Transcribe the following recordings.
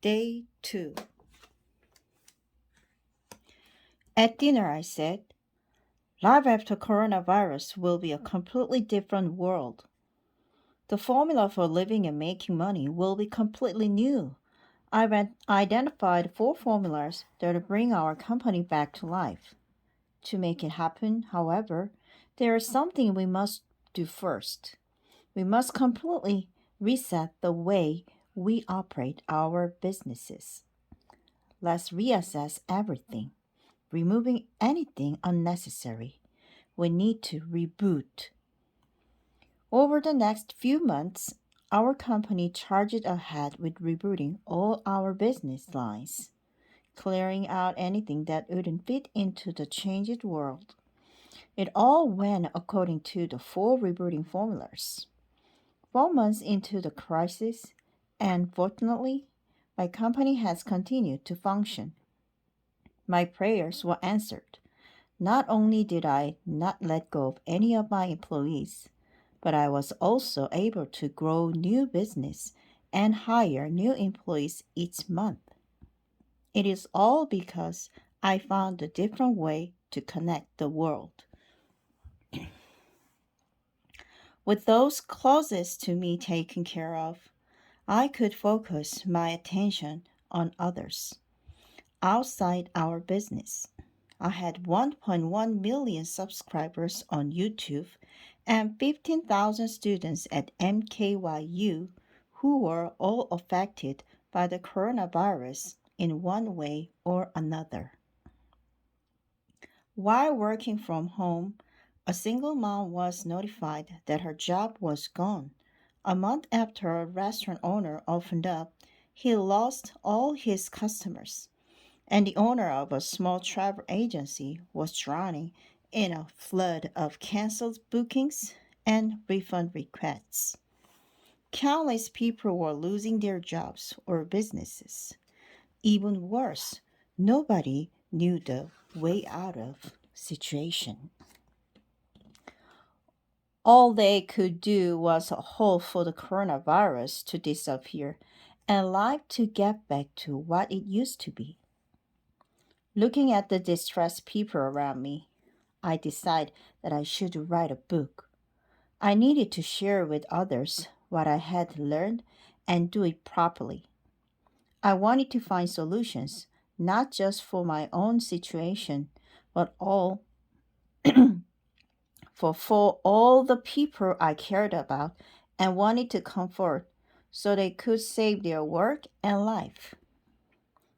Day 2. At dinner, I said, life after coronavirus will be a completely different world. The formula for living and making money will be completely new. I've identified 4 formulas that bring our company back to life. To make it happen, however, there is something we must do first. We must completely reset the way we operate our businesses. Let's reassess everything, removing anything unnecessary. We need to reboot. Over the next few months, our company charged ahead with rebooting all our business lines, clearing out anything that wouldn't fit into the changed world. It all went according to the 4 rebooting formulas. 4 months into the crisis, and fortunately, my company has continued to function. My prayers were answered. Not only did I not let go of any of my employees, but I was also able to grow new business and hire new employees each month. It is all because I found a different way to connect the world. With those closest to me taken care of, I could focus my attention on others outside our business. I had 1.1 million subscribers on YouTube and 15,000 students at MKYU who were all affected by the coronavirus in one way or another. While working from home, a single mom was notified that her job was gone. A month after a restaurant owner opened up, he lost all his customers, and the owner of a small travel agency was drowning in a flood of canceled bookings and refund requests. Countless people were losing their jobs or businesses. Even worse, nobody knew the way out of situation. All they could do was hope for the coronavirus to disappear and life to get back to what it used to be. Looking at the distressed people around me, I decided that I should write a book. I needed to share with others what I had learned and do it properly. I wanted to find solutions, not just for my own situation, but for all the people I cared about and wanted to comfort so they could save their work and life.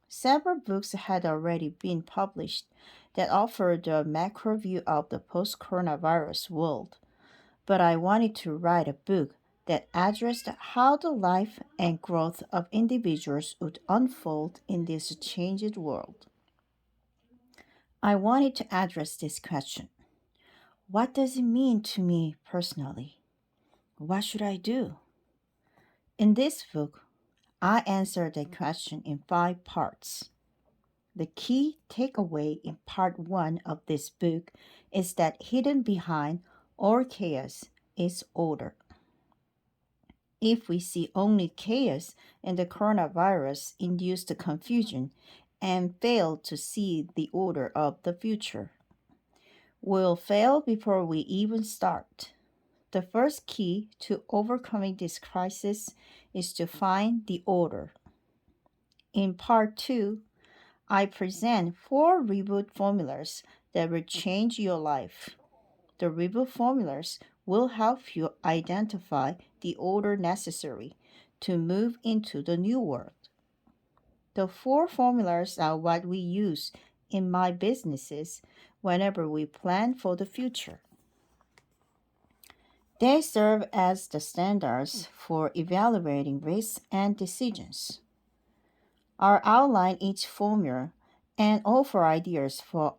Several books had already been published that offered a macro view of the post coronavirus world, but I wanted to write a book that addressed how the life and growth of individuals would unfold in this changed world. I wanted to address this question: what does it mean to me personally? What should I do? In this book, I answered the question in 5 parts. The key takeaway in part 1 of this book is that hidden behind all chaos is order. If we see only chaos in the coronavirus induced confusion and fail to see the order of the future, we'll fail before we even start. The first key to overcoming this crisis is to find the order. In part 2, I present 4 reboot formulas that will change your life. The reboot formulas will help you identify the order necessary to move into the new world. The 4 formulas are what we use in my businesses whenever we plan for the future. They serve as the standards for evaluating risks and decisions. I'll outline each formula and offer ideas for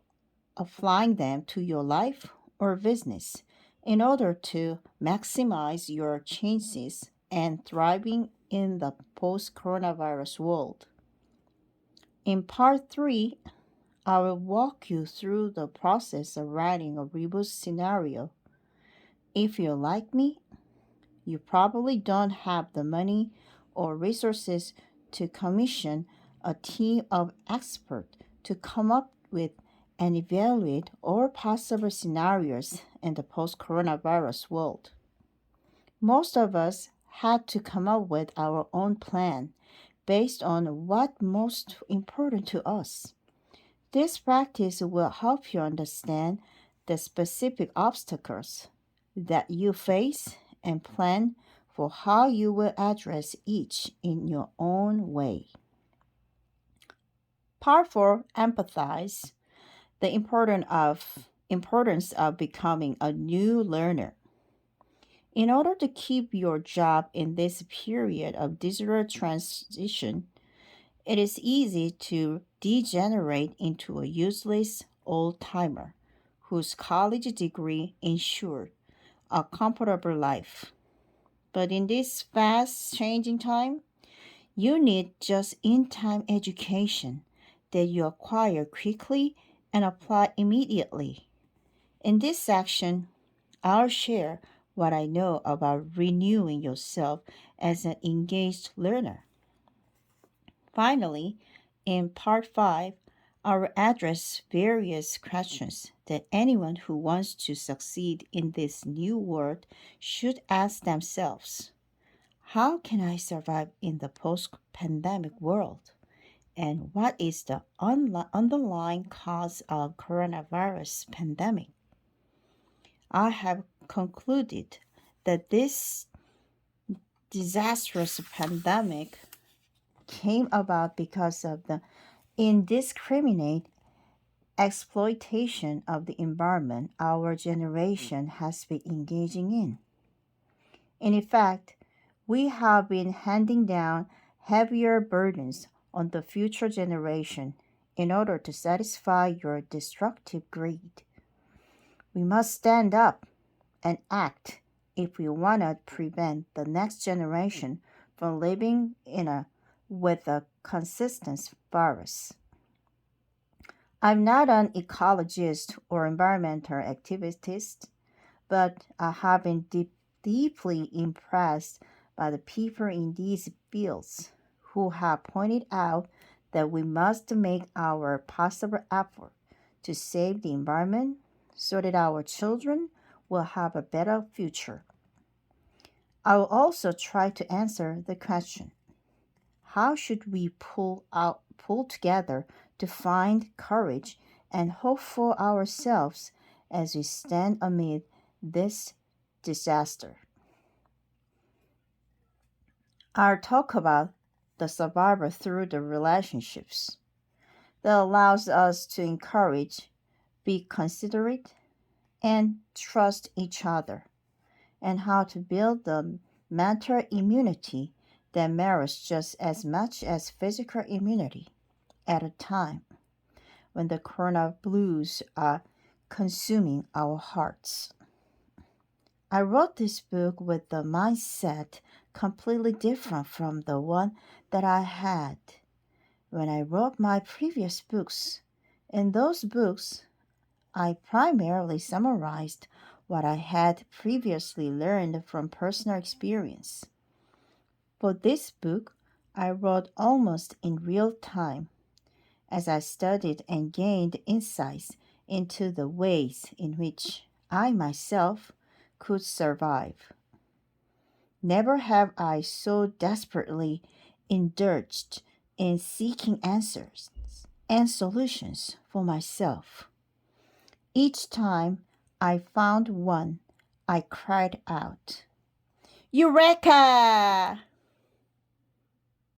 applying them to your life or business in order to maximize your chances and thriving in the post coronavirus world. In part 3, I will walk you through the process of writing a reboot scenario. If you're like me, you probably don't have the money or resources to commission a team of experts to come up with and evaluate all possible scenarios in the post-coronavirus world. Most of us had to come up with our own plan based on what's most important to us. This practice will help you understand the specific obstacles that you face and plan for how you will address each in your own way. Part 4, empathize the importance of becoming a new learner. In order to keep your job in this period of digital transition, it is easy to degenerate into a useless old-timer whose college degree ensured a comfortable life. But in this fast-changing time, you need just-in-time education that you acquire quickly and apply immediately. In this section, I'll share what I know about renewing yourself as an engaged learner. Finally, in Part 5, I'll address various questions that anyone who wants to succeed in this new world should ask themselves. How can I survive in the post-pandemic world? And what is the underlying cause of coronavirus pandemic? I have concluded that this disastrous pandemic came about because of the indiscriminate exploitation of the environment our generation has been engaging in. In effect, we have been handing down heavier burdens on the future generation in order to satisfy your destructive greed. We must stand up and act if we want to prevent the next generation from living with a consistent virus. I'm not an ecologist or environmental activist, but I have been deeply impressed by the people in these fields who have pointed out that we must make our possible effort to save the environment so that our children will have a better future. I will also try to answer the question, how should we pull together to find courage and hope for ourselves as we stand amid this disaster? I'll talk about the survivor through the relationships that allows us to encourage, be considerate, and trust each other, and how to build the mental immunity that matters just as much as physical immunity at a time when the corona blues are consuming our hearts. I wrote this book with the mindset completely different from the one that I had when I wrote my previous books. In those books, I primarily summarized what I had previously learned from personal experience. For this book, I wrote almost in real time as I studied and gained insights into the ways in which I myself could survive. Never have I so desperately indulged in seeking answers and solutions for myself. Each time I found one, I cried out, "Eureka!"